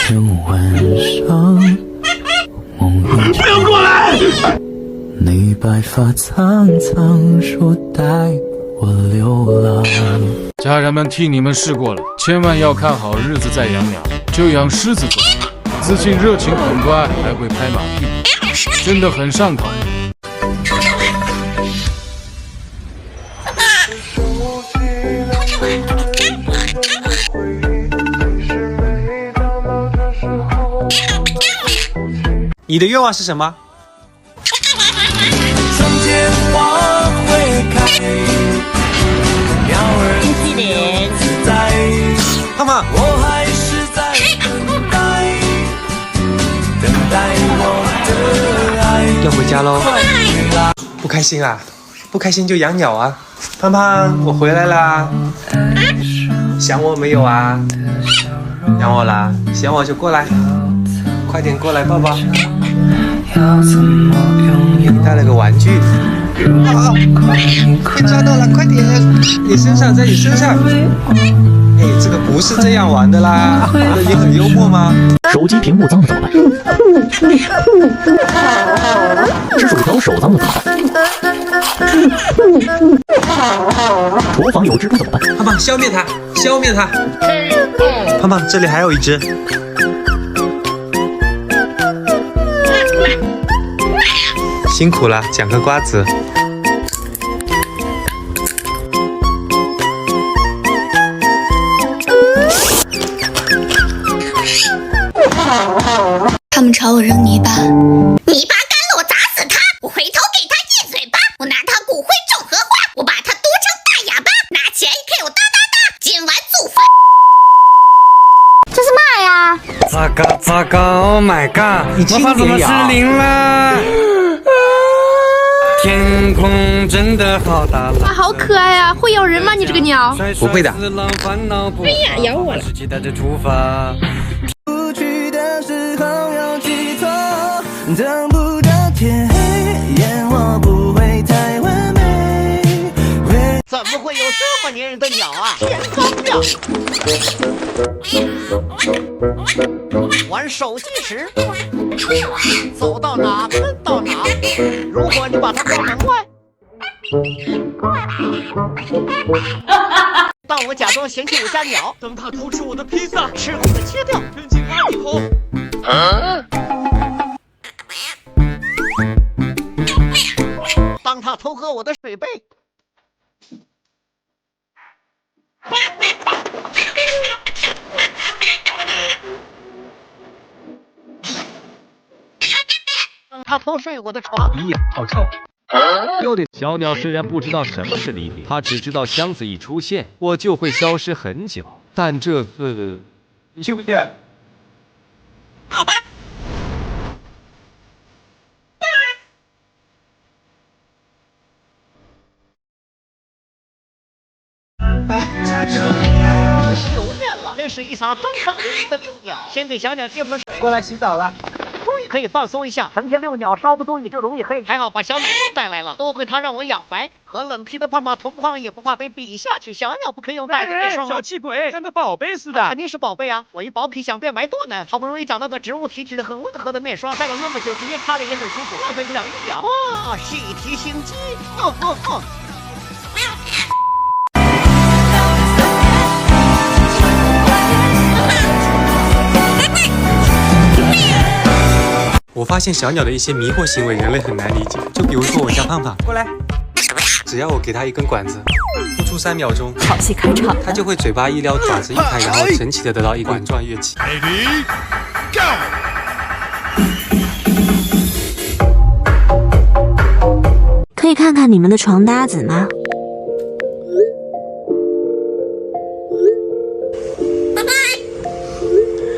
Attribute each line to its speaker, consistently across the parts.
Speaker 1: 天晚上，不要过来！你白发苍苍，说带我流浪。
Speaker 2: 家人们替你们试过了，千万要看好日子再养鸟，就养狮子座，自信、热情、很可爱，还会拍马屁，真的很上头。
Speaker 3: 你的愿望是什么？胖胖，要回家喽？不开心啊？不开心就养鸟啊！胖胖，我回来啦，想我没有啊？想我啦？想我就过来，快点过来抱抱。你带了个玩具。啊！被抓到了，快点！你身上，在你身上。哎，这个不是这样玩的啦！你很幽默吗？
Speaker 4: 手机屏幕脏了怎么办？吃薯条手脏了怎么办？厨房有蜘蛛怎么办？
Speaker 3: 胖胖，消灭它！消灭它！胖胖，这里还有一只。辛苦了，捡个瓜子。
Speaker 5: 他们朝我扔泥巴，泥巴干了我砸死他，我回头给他一嘴巴，我拿他骨灰种荷花，我把他剁成大哑巴，拿起 AK 我哒哒哒，今晚祖坟。这是嘛呀？
Speaker 6: 糟糕 ，Oh my god！ 我发什么失灵了？天空真的好大了，
Speaker 7: 好可爱啊！会咬人吗？你这个鸟？
Speaker 3: 不会的。
Speaker 7: 哎呀，咬我了！
Speaker 1: 等不到天黑，愿我不会太完美。
Speaker 8: 怎么会有这么粘人的鸟啊？天仓鸟！玩手机时，走到哪喷到哪。如果你把它放门外，当我假装嫌弃我家鸟，等它偷吃我的披萨，吃苦的切掉，扔进垃圾桶。当他偷喝我的水杯，当他偷睡我的床，
Speaker 9: 咦，好臭！有点小鸟虽然不知道什么是离别，它只知道箱子一出现，我就会消失很久。但这次，你去不去？
Speaker 8: 有点了，这是一场登场的遛鸟。先给小鸟接盆水，
Speaker 3: 过来洗澡了。
Speaker 8: 终于可以放松一下。成天遛鸟，稍不注意就容易黑。还好把小鸟带来了，多亏它让我养白。和冷皮的胖胖同框也不怕被比下去。小鸟不可以用袋子给双。
Speaker 9: 小气鬼，像个宝贝似的。
Speaker 8: 肯定是宝贝啊！我一薄皮想变白多难，好不容易找到个植物提取的很温和的面霜，戴了那么久，直接擦脸也很舒服，浪费不了一秒。哇，细提心机！
Speaker 3: 我发现小鸟的一些迷惑行为，人类很难理解。就比如说我家胖胖，过来，只要我给他一根管子，不出3秒钟，
Speaker 7: 好戏开场，
Speaker 3: 他就会嘴巴一撩，爪子一抬，然后神奇的得到一管状乐器。
Speaker 2: Ready, go！
Speaker 10: 可以看看你们的床搭子吗？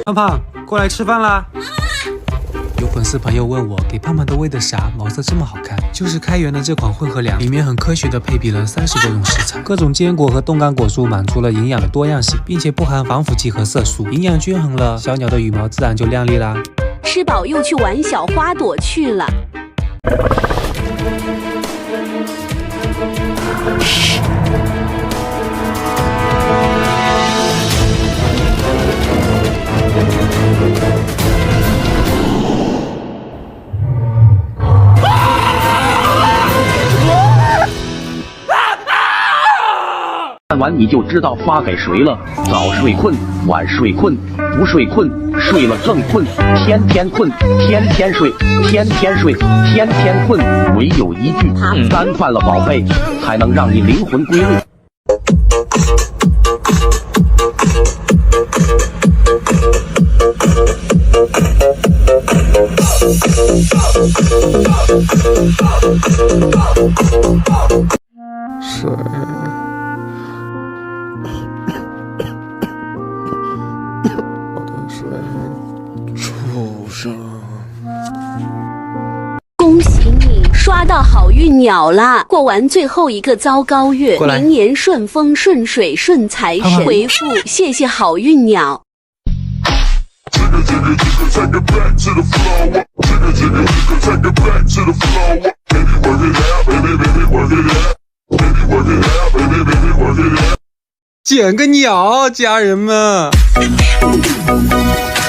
Speaker 3: 胖胖，过来吃饭啦！有粉丝朋友问我，给胖胖都喂的啥？毛色这么好看？就是开源的这款混合粮，里面很科学的配比了30多种食材，各种坚果和冻干果蔬，满足了营养的多样性，并且不含防腐剂和色素，营养均衡了，小鸟的羽毛自然就亮丽啦。
Speaker 10: 吃饱又去玩小花朵去了。
Speaker 4: 完你就知道发给谁了。早睡困，晚睡困，不睡困，睡了更困，天天困，天天睡，天天睡，天天困。唯有一句3饭了宝贝，才能让你灵魂归位。
Speaker 2: 水，我的水，畜生！
Speaker 10: 恭喜你刷到好运鸟啦！过完最后一个糟糕月，明年顺风顺水顺财神。回复谢谢好运鸟。
Speaker 3: 捡个鸟，家人们，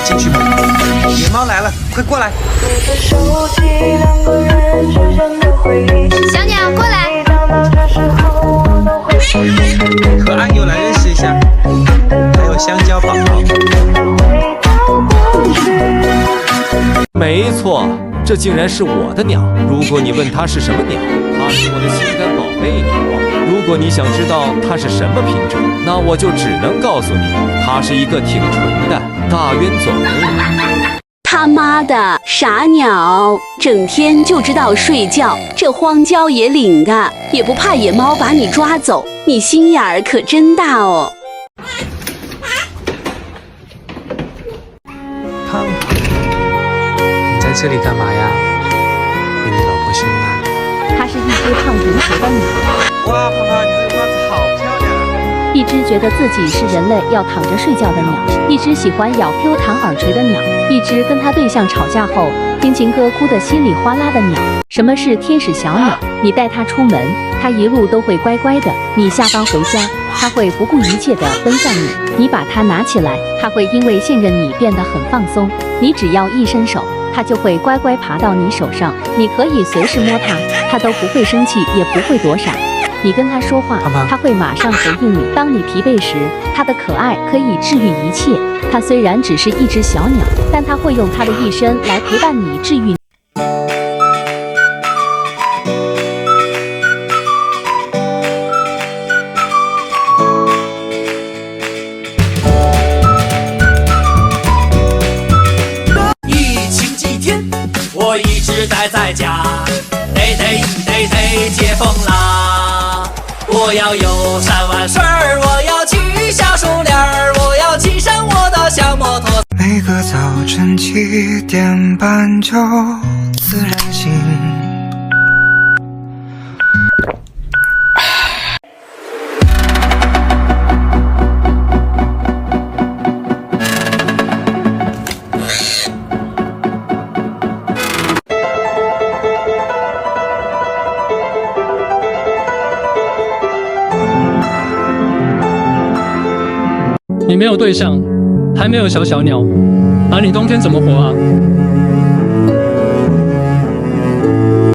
Speaker 3: 进去吧。野猫来了，快过来！
Speaker 7: 小鸟过来。
Speaker 3: 和安友来认识一下，还有香蕉宝宝。
Speaker 9: 没错，这竟然是我的鸟。如果你问它是什么鸟，它是我的心肝宝贝鸟。如果你想知道它是什么品种，那我就只能告诉你，它是一个挺纯的大冤种。
Speaker 10: 他妈的傻鸟，整天就知道睡觉，这荒郊野岭的也不怕野猫把你抓走，你心眼儿可真大哦。
Speaker 3: 胖胖，你在这里干嘛呀？被你老婆凶了？
Speaker 11: 它是一只胖成熟的鸟。
Speaker 3: 哇，胖胖，你这个袜子好漂亮！
Speaker 11: 一只觉得自己是人类要躺着睡觉的鸟，一只喜欢咬 Q 弹耳垂的鸟，一只跟他对象吵架后听情歌哭得稀里哗啦的鸟。什么是天使小鸟？你带它出门，它一路都会乖乖的。你下班回家，它会不顾一切地奔向你。你把它拿起来，它会因为信任你变得很放松。你只要一伸手，它就会乖乖爬到你手上。你可以随时摸它，它都不会生气，也不会躲闪。你跟它说话，它会马上回应你。当你疲惫时，它的可爱可以治愈一切。它虽然只是一只小鸟，但它会用它的一生来陪伴你，治愈。
Speaker 1: 疫情几天，我一直待在家，得解封啦！我要游山玩水儿，我要去小树林儿，我要骑上我的小摩托。
Speaker 6: 每个早晨7点半就自然醒。
Speaker 12: 你没有对象，还没有小鸟，那你冬天怎么活啊？